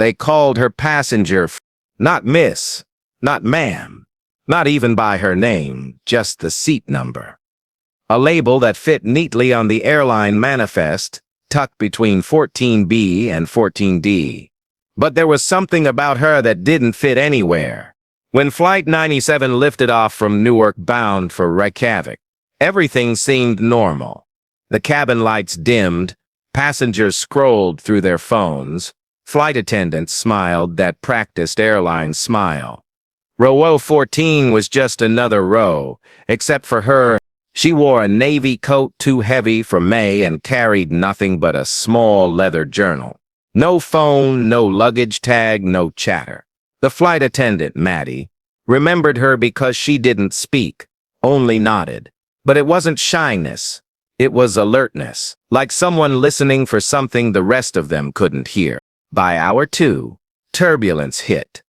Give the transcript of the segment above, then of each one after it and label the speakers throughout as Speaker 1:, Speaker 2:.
Speaker 1: They called her passenger, not miss, not ma'am, not even by her name, just the seat number. A label that fit neatly on the airline manifest, tucked between 14B and 14D. But there was something about her that didn't fit anywhere. When Flight 97 lifted off from Newark bound for Reykjavik, everything seemed normal. The cabin lights dimmed, passengers scrolled through their phones, flight attendants smiled that practiced airline smile. Row 14 was just another row, except for her. She wore a navy coat too heavy for May and carried nothing but a small leather journal. No phone, no luggage tag, no chatter. The flight attendant, Maddie, remembered her because she didn't speak, only nodded. But it wasn't shyness. It was alertness, like someone listening for something the rest of them couldn't hear. By hour 2, turbulence hit.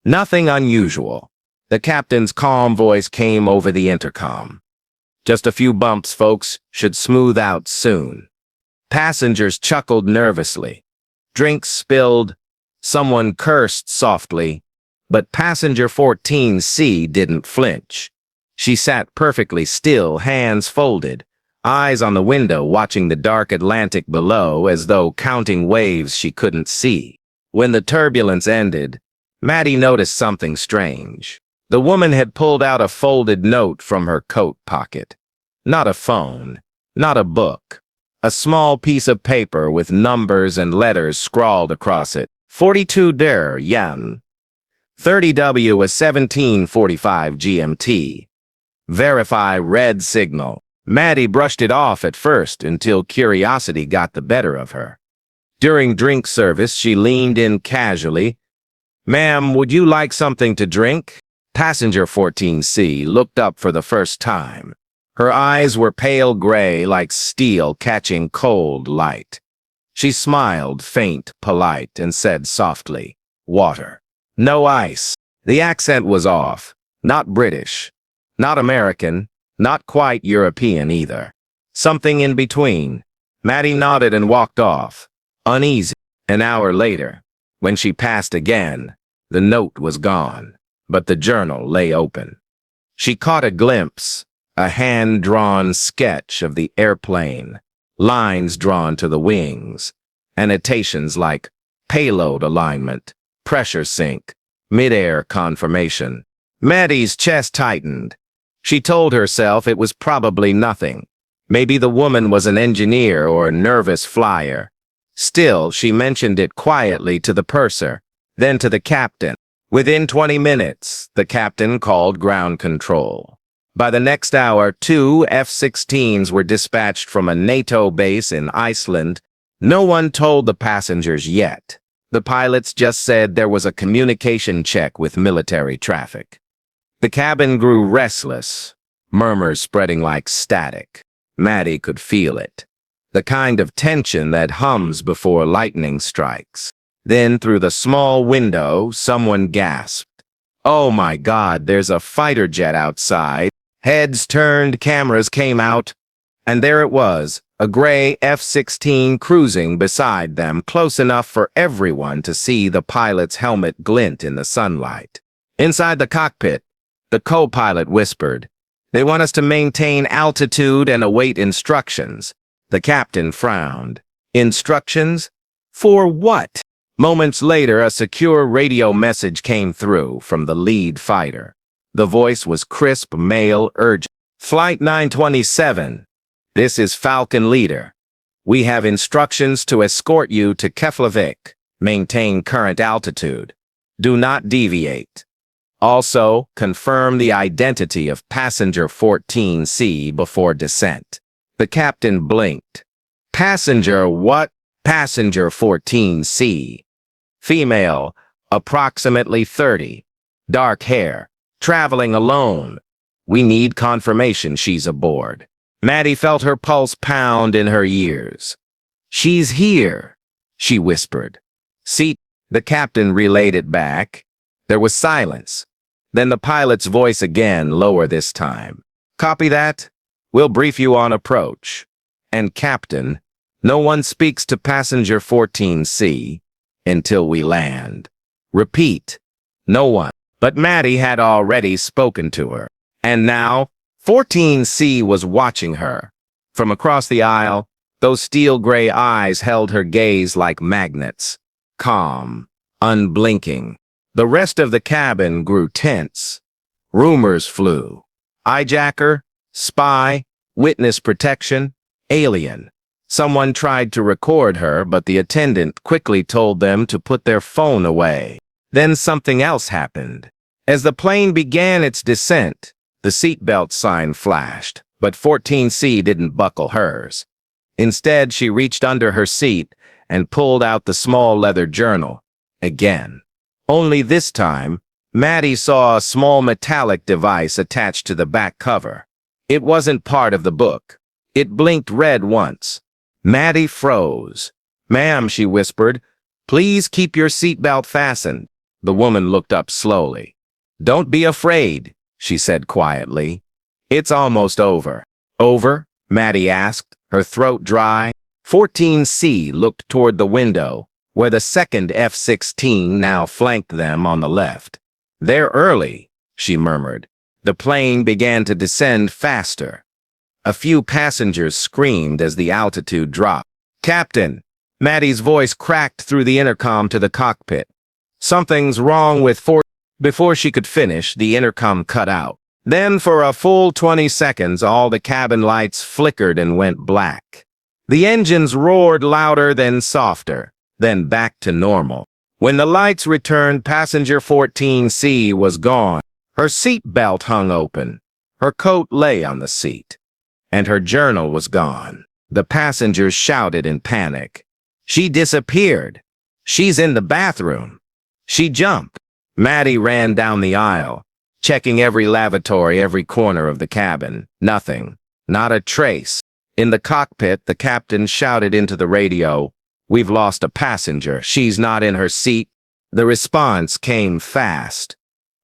Speaker 1: Nothing unusual. The captain's calm voice came over the intercom. Just a few bumps, folks, should smooth out soon. Passengers chuckled nervously. Drinks spilled. Someone cursed softly. But passenger 14C didn't flinch. She sat perfectly still, hands folded, eyes on the window watching the dark Atlantic below as though counting waves she couldn't see. When the turbulence ended, Maddie noticed something strange. The woman had pulled out a folded note from her coat pocket. Not a phone, not a book. A small piece of paper with numbers and letters scrawled across it. 42 der Yen. 30W is 1745 GMT. Verify red signal. Maddie brushed it off at first until curiosity got the better of her. During drink service, she leaned in casually. "Ma'am, would you like something to drink?" Passenger 14C looked up for the first time. Her eyes were pale gray like steel catching cold light. She smiled, faint, polite, and said softly, "Water. No ice." The accent was off. Not British. Not American. Not quite European either. Something in between. Maddie nodded and walked off, uneasy. An hour later, when she passed again, the note was gone, but the journal lay open. She caught a glimpse, a hand-drawn sketch of the airplane, lines drawn to the wings, annotations like payload alignment, pressure sink, midair confirmation. Maddie's chest tightened. She told herself it was probably nothing. Maybe the woman was an engineer or a nervous flyer. Still, she mentioned it quietly to the purser, then to the captain. Within 20 minutes, the captain called ground control. By the next hour, 2 F-16s were dispatched from a NATO base in Iceland. No one told the passengers yet. The pilots just said there was a communication check with military traffic. The cabin grew restless, murmurs spreading like static. Maddie could feel it. The kind of tension that hums before lightning strikes. Then, through the small window, someone gasped. "Oh my God, there's a fighter jet outside." Heads turned, cameras came out, and there it was, a gray F-16 cruising beside them, close enough for everyone to see the pilot's helmet glint in the sunlight. Inside the cockpit, the co-pilot whispered, "They want us to maintain altitude and await instructions." The captain frowned. Instructions? For what? Moments later, a secure radio message came through from the lead fighter. The voice was crisp, male, urgent. "Flight 927. This is Falcon Leader. We have instructions to escort you to Keflavik. Maintain current altitude. Do not deviate. Also, confirm the identity of passenger 14C before descent." The captain blinked. "Passenger what?" "Passenger 14C. Female, approximately 30. Dark hair. Traveling alone. We need confirmation she's aboard." Maddie felt her pulse pound in her ears. "She's here," she whispered. "Seat." The captain relayed it back. There was silence. Then the pilot's voice again, lower this time. "Copy that? We'll brief you on approach." And Captain, no one speaks to passenger 14C. until we land. Repeat, no one. But Maddie had already spoken to her. And now, 14C was watching her. From across the aisle, those steel-gray eyes held her gaze like magnets. Calm, unblinking. The rest of the cabin grew tense. Rumors flew. Hijacker, spy, witness protection, alien. Someone tried to record her, but the attendant quickly told them to put their phone away. Then something else happened. As the plane began its descent, the seatbelt sign flashed, but 14C didn't buckle hers. Instead, she reached under her seat and pulled out the small leather journal. Again. Only this time, Maddie saw a small metallic device attached to the back cover. It wasn't part of the book. It blinked red once. Maddie froze. "Ma'am," she whispered, "please keep your seatbelt fastened." The woman looked up slowly. "Don't be afraid," she said quietly. "It's almost over." "Over?" Maddie asked, her throat dry. 14C looked toward the window, where the second F-16 now flanked them on the left. "They're early," she murmured. The plane began to descend faster. A few passengers screamed as the altitude dropped. "Captain!" Maddie's voice cracked through the intercom to the cockpit. "Something's wrong with four—" Before she could finish, the intercom cut out. Then for a full 20 seconds, all the cabin lights flickered and went black. The engines roared louder, then softer, then back to normal. When the lights returned, passenger 14C was gone. Her seat belt hung open. Her coat lay on the seat. And her journal was gone. The passengers shouted in panic. "She disappeared. She's in the bathroom." She jumped. Maddie ran down the aisle, checking every lavatory, every corner of the cabin. Nothing. Not a trace. In the cockpit, the captain shouted into the radio, "We've lost a passenger. She's not in her seat." The response came fast.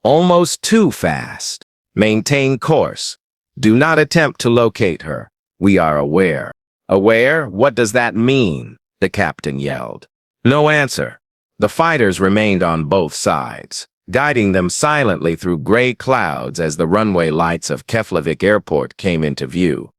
Speaker 1: Almost too fast. "Maintain course. Do not attempt to locate her. We are aware." "Aware? What does that mean?" the captain yelled. No answer. The fighters remained on both sides, guiding them silently through gray clouds as the runway lights of Keflavik Airport came into view.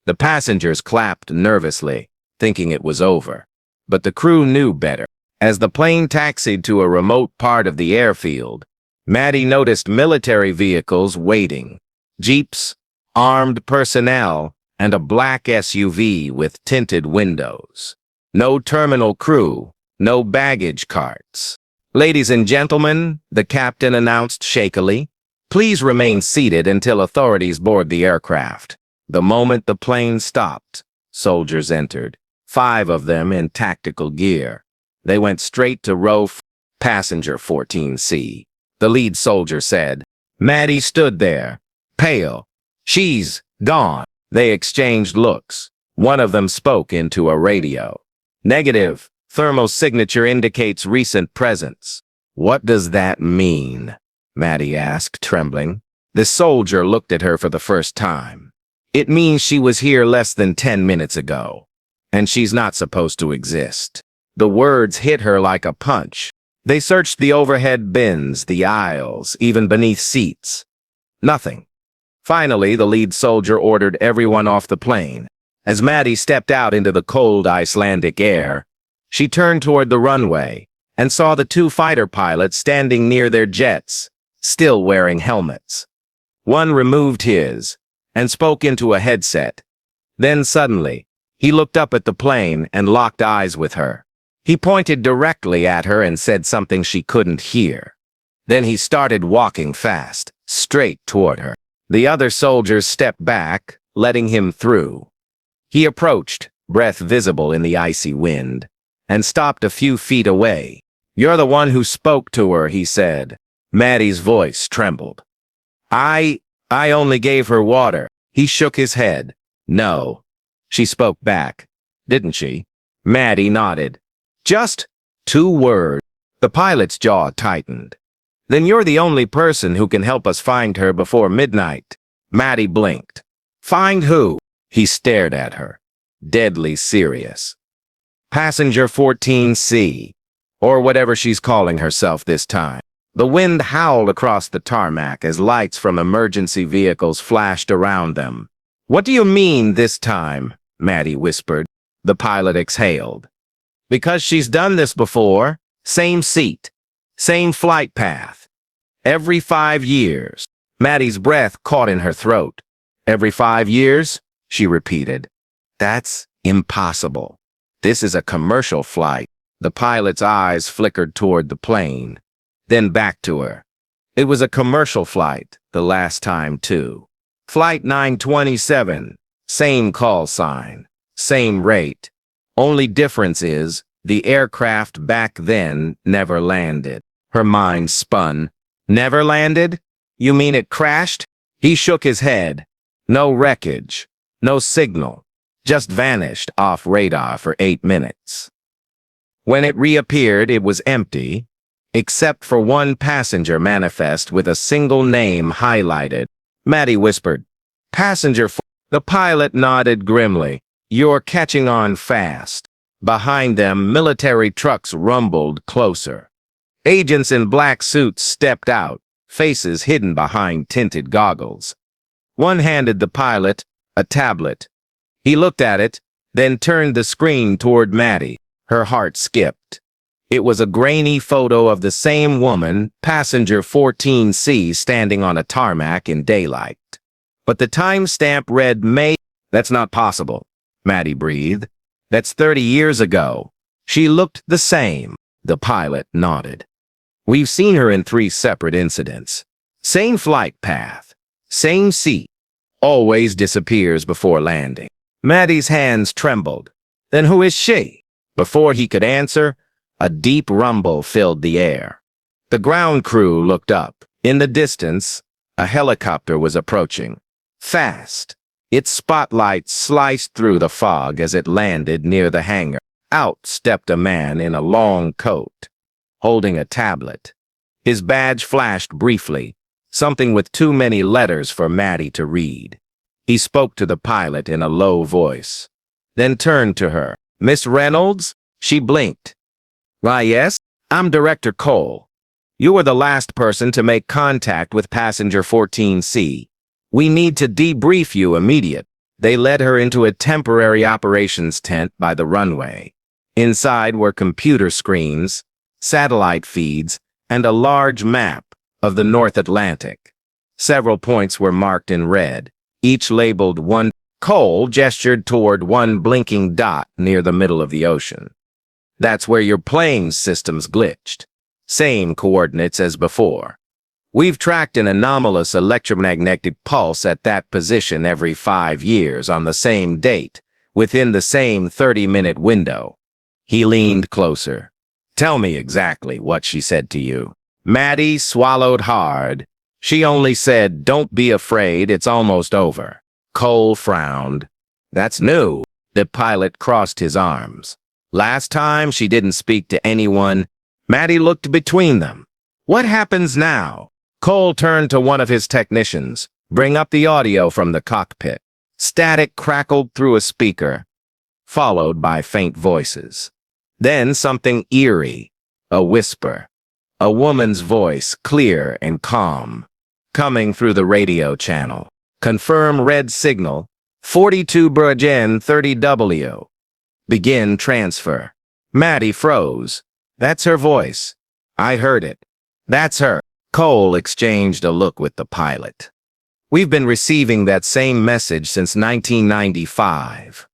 Speaker 1: The passengers clapped nervously, thinking it was over. But the crew knew better. As the plane taxied to a remote part of the airfield, Maddie noticed military vehicles waiting. Jeeps, armed personnel, and a black SUV with tinted windows. No terminal crew, no baggage carts. "Ladies and gentlemen," the captain announced shakily, "please remain seated until authorities board the aircraft." The moment the plane stopped, soldiers entered, 5 of them in tactical gear. They went straight to row passenger 14C. The lead soldier said. Maddie stood there, pale. "She's gone." They exchanged looks. One of them spoke into a radio. "Negative. Thermal signature indicates recent presence." "What does that mean?" Maddie asked, trembling. The soldier looked at her for the first time. "It means she was here less than 10 minutes ago, and she's not supposed to exist." The words hit her like a punch. They searched the overhead bins, the aisles, even beneath seats. Nothing. Finally, the lead soldier ordered everyone off the plane. As Maddie stepped out into the cold Icelandic air, she turned toward the runway and saw the 2 fighter pilots standing near their jets, still wearing helmets. One removed his and spoke into a headset. Then suddenly, he looked up at the plane and locked eyes with her. He pointed directly at her and said something she couldn't hear. Then he started walking fast, straight toward her. The other soldiers stepped back, letting him through. He approached, breath visible in the icy wind, and stopped a few feet away. "You're the one who spoke to her," he said. Maddie's voice trembled. I only gave her water." He shook his head. "No." She spoke back. "Didn't she?" Maddie nodded. "Just 2 words." The pilot's jaw tightened. "Then you're the only person who can help us find her before midnight." Maddie blinked. "Find who?" He stared at her, deadly serious. "Passenger 14C. or whatever she's calling herself this time. The wind howled across the tarmac as lights from emergency vehicles flashed around them. "What do you mean this time?" Maddie whispered. The pilot exhaled. "Because she's done this before. Same seat. Same flight path. Every 5 years." Maddie's breath caught in her throat. "Every 5 years?" she repeated. "That's impossible. This is a commercial flight." The pilot's eyes flickered toward the plane, then back to her. "It was a commercial flight, the last time, too. Flight 927, same call sign, same rate. Only difference is, the aircraft back then never landed." Her mind spun. "Never landed? You mean it crashed?" He shook his head. "No wreckage, no signal, just vanished off radar for 8 minutes. When it reappeared, it was empty, except for one passenger manifest with a single name highlighted." Maddie whispered, "Passenger 4. The pilot nodded grimly. "You're catching on fast." Behind them, military trucks rumbled closer. Agents in black suits stepped out, faces hidden behind tinted goggles. One handed the pilot a tablet. He looked at it, then turned the screen toward Maddie. Her heart skipped. It was a grainy photo of the same woman, passenger 14C, standing on a tarmac in daylight. But the timestamp read May. "That's not possible," Maddie breathed. "That's 30 years ago." "She looked the same," the pilot nodded. "We've seen her in 3 separate incidents. Same flight path, same seat, always disappears before landing." Maddie's hands trembled. "Then who is she?" Before he could answer, a deep rumble filled the air. The ground crew looked up. In the distance, a helicopter was approaching. Fast. Its spotlight sliced through the fog as it landed near the hangar. Out stepped a man in a long coat, holding a tablet. His badge flashed briefly, something with too many letters for Maddie to read. He spoke to the pilot in a low voice, then turned to her. "Miss Reynolds?" She blinked. "Why, yes, I'm Director Cole. You were the last person to make contact with passenger 14C. We need to debrief you immediate." They led her into a temporary operations tent by the runway. Inside were computer screens, satellite feeds, and a large map of the North Atlantic. Several points were marked in red, each labeled 1. Cole gestured toward one blinking dot near the middle of the ocean. "That's where your plane's systems glitched. Same coordinates as before. We've tracked an anomalous electromagnetic pulse at that position every 5 years on the same date, within the same 30-minute window." He leaned closer. "Tell me exactly what she said to you." Maddie swallowed hard. "She only said, 'Don't be afraid, it's almost over.'" Cole frowned. "That's new." The pilot crossed his arms. "Last time she didn't speak to anyone." Maddie looked between them. "What happens now?" Cole turned to one of his technicians. "Bring up the audio from the cockpit." Static crackled through a speaker, followed by faint voices. Then something eerie, a whisper. A woman's voice, clear and calm, coming through the radio channel. "Confirm red signal, 42 Bergen 30W. Begin transfer." Maddie froze. "That's her voice. I heard it. That's her." Cole exchanged a look with the pilot. "We've been receiving that same message since 1995.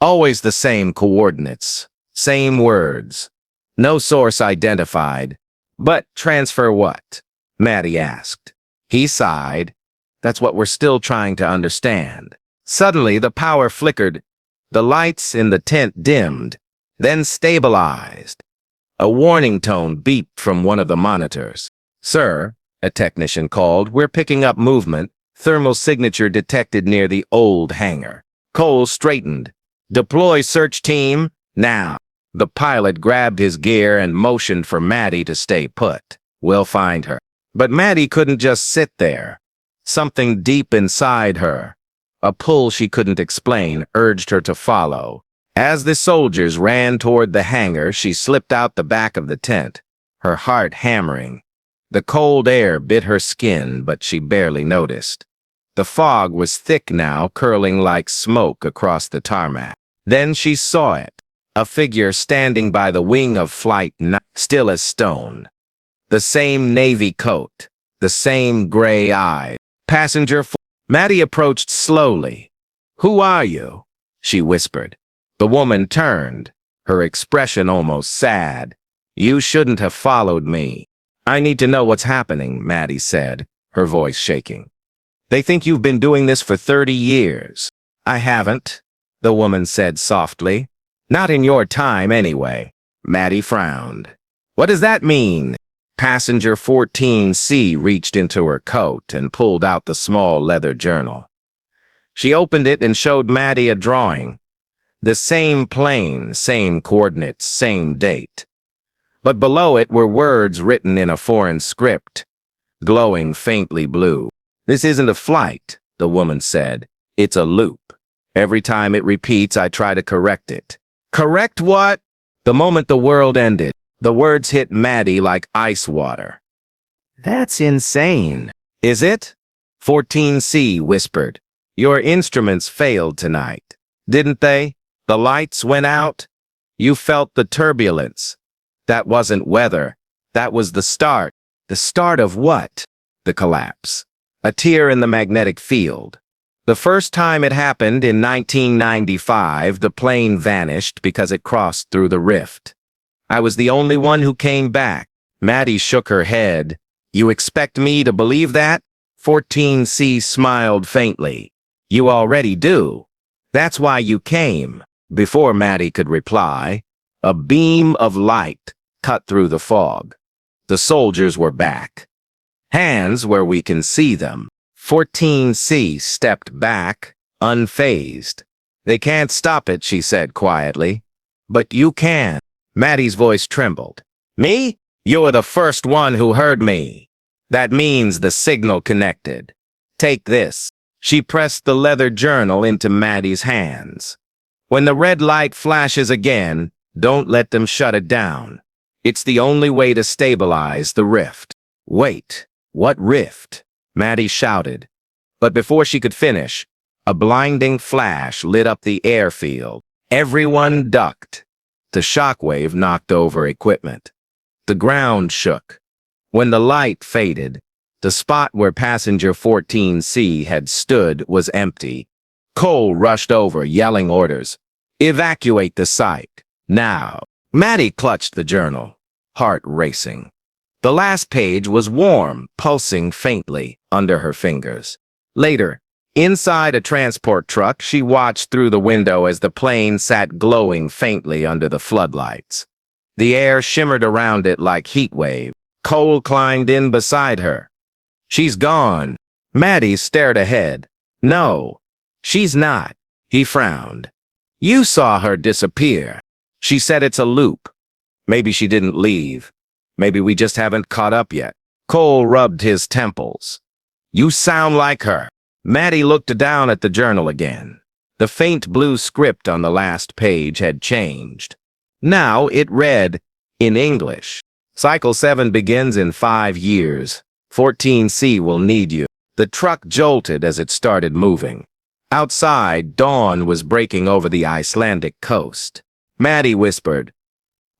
Speaker 1: Always the same coordinates, same words. No source identified. But transfer what?" Maddie asked. He sighed. "That's what we're still trying to understand." Suddenly, the power flickered. The lights in the tent dimmed, then stabilized. A warning tone beeped from one of the monitors. "Sir," a technician called, "we're picking up movement. Thermal signature detected near the old hangar." Cole straightened. "Deploy search team, now." The pilot grabbed his gear and motioned for Maddie to stay put. "We'll find her." But Maddie couldn't just sit there. Something deep inside her, a pull she couldn't explain, urged her to follow. As the soldiers ran toward the hangar, she slipped out the back of the tent, her heart hammering. The cold air bit her skin, but she barely noticed. The fog was thick now, curling like smoke across the tarmac. Then she saw it, a figure standing by the wing of Flight 9, still as stone. The same navy coat, the same gray eyes. Passenger 4. Maddie approached slowly. "Who are you?" she whispered. The woman turned, her expression almost sad. "You shouldn't have followed me." "I need to know what's happening," Maddie said, her voice shaking. "They think you've been doing this for 30 years. "I haven't," the woman said softly. "Not in your time, anyway." Maddie frowned. "What does that mean?" Passenger 14C reached into her coat and pulled out the small leather journal. She opened it and showed Maddie a drawing. The same plane, same coordinates, same date. But below it were words written in a foreign script, glowing faintly blue. "This isn't a flight," the woman said. "It's a loop. Every time it repeats, I try to correct it." "Correct what?" The moment the world ended, the words hit Maddie like ice water. "That's insane." "Is it?" 14C whispered. "Your instruments failed tonight, didn't they? The lights went out. You felt the turbulence. That wasn't weather. That was the start." "The start of what?" "The collapse. A tear in the magnetic field. The first time it happened in 1995, the plane vanished because it crossed through the rift. I was the only one who came back." Maddie shook her head. "You expect me to believe that?" 14C smiled faintly. "You already do. That's why you came." Before Maddie could reply, a beam of light cut through the fog. The soldiers were back. Hands where we can see them. 14C stepped back, unfazed. "They can't stop it," she said quietly. "But you can." Maddie's voice trembled. "Me? You're the first one who heard me. That means the signal connected. Take this." She pressed the leather journal into Maddie's hands. "When the red light flashes again, don't let them shut it down. It's the only way to stabilize the rift." "Wait, what rift?" Maddie shouted. But before she could finish, a blinding flash lit up the airfield. Everyone ducked. The shockwave knocked over equipment. The ground shook. When the light faded, the spot where passenger 14C had stood was empty. Cole rushed over, yelling orders. "Evacuate the site. Now." Maddie clutched the journal, heart racing. The last page was warm, pulsing faintly under her fingers. Later, inside a transport truck, she watched through the window as the plane sat glowing faintly under the floodlights. The air shimmered around it like heat wave. Cole climbed in beside her. "She's gone." Maddie stared ahead. "No, she's not." He frowned. "You saw her disappear." She said it's a loop. Maybe she didn't leave. Maybe we just haven't caught up yet. Cole rubbed his temples. "You sound like her." Maddie looked down at the journal again. The faint blue script on the last page had changed. Now it read, in English, "Cycle 7 begins in 5 years. 14C will need you." The truck jolted as it started moving. Outside, dawn was breaking over the Icelandic coast. Maddie whispered,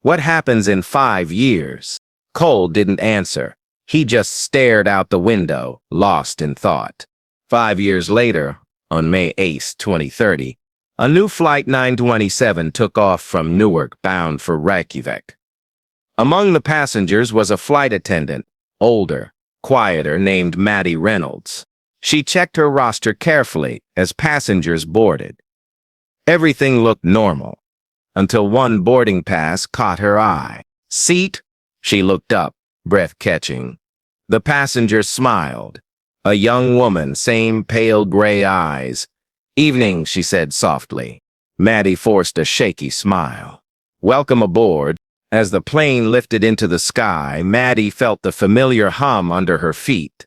Speaker 1: "What happens in 5 years?" Cole didn't answer. He just stared out the window, lost in thought. 5 years later, on May 8, 2030, a new Flight 927 took off from Newark bound for Reykjavik. Among the passengers was a flight attendant, older, quieter, named Maddie Reynolds. She checked her roster carefully as passengers boarded. Everything looked normal, until one boarding pass caught her eye. "Seat?" She looked up, breath catching. The passenger smiled. A young woman, same pale gray eyes. "Evening," she said softly. Maddie forced a shaky smile. "Welcome aboard." As the plane lifted into the sky, Maddie felt the familiar hum under her feet.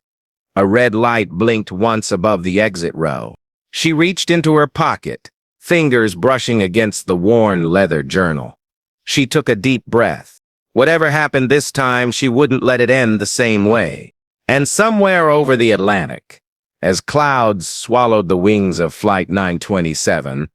Speaker 1: A red light blinked once above the exit row. She reached into her pocket, fingers brushing against the worn leather journal. She took a deep breath. Whatever happened this time, she wouldn't let it end the same way. And somewhere over the Atlantic, as clouds swallowed the wings of Flight 927,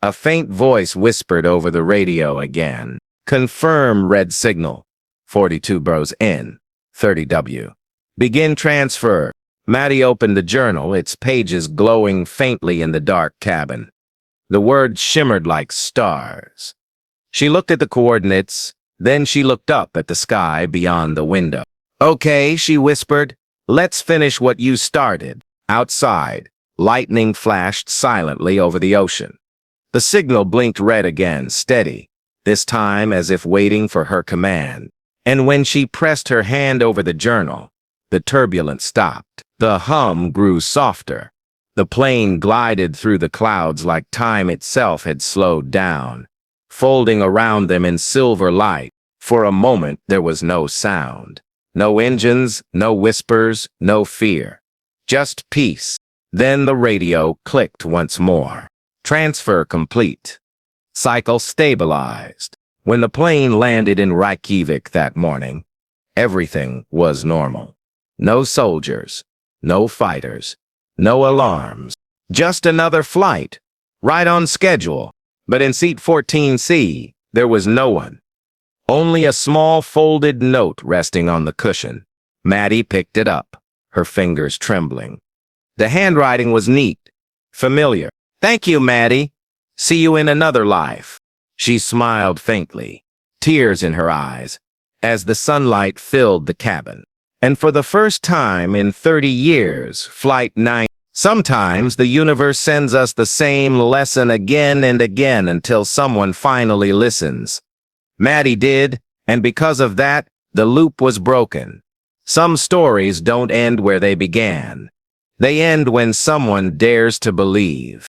Speaker 1: a faint voice whispered over the radio again. Confirm red signal. 42 Bros N. 30W. Begin transfer. Maddie opened the journal, its pages glowing faintly in the dark cabin. The words shimmered like stars. She looked at the coordinates, then she looked up at the sky beyond the window. Okay, she whispered. Let's finish what you started. Outside, lightning flashed silently over the ocean. The signal blinked red again, steady, this time as if waiting for her command. And when she pressed her hand over the journal, the turbulence stopped. The hum grew softer. The plane glided through the clouds like time itself had slowed down, folding around them in silver light. For a moment, there was no sound. No engines, no whispers, no fear. Just peace. Then the radio clicked once more. Transfer complete. Cycle stabilized. When the plane landed in Reykjavik that morning, everything was normal. No soldiers, no fighters, no alarms. Just another flight, right on schedule. But in seat 14C, there was no one. Only a small folded note resting on the cushion. Maddie picked it up, her fingers trembling. The handwriting was neat, familiar. Thank you, Maddie. See you in another life. She smiled faintly, tears in her eyes, as the sunlight filled the cabin. And for the first time in 30 years, Flight 9. Sometimes the universe sends us the same lesson again and again until someone finally listens. Maddie did, and because of that, the loop was broken. Some stories don't end where they began. They end when someone dares to believe.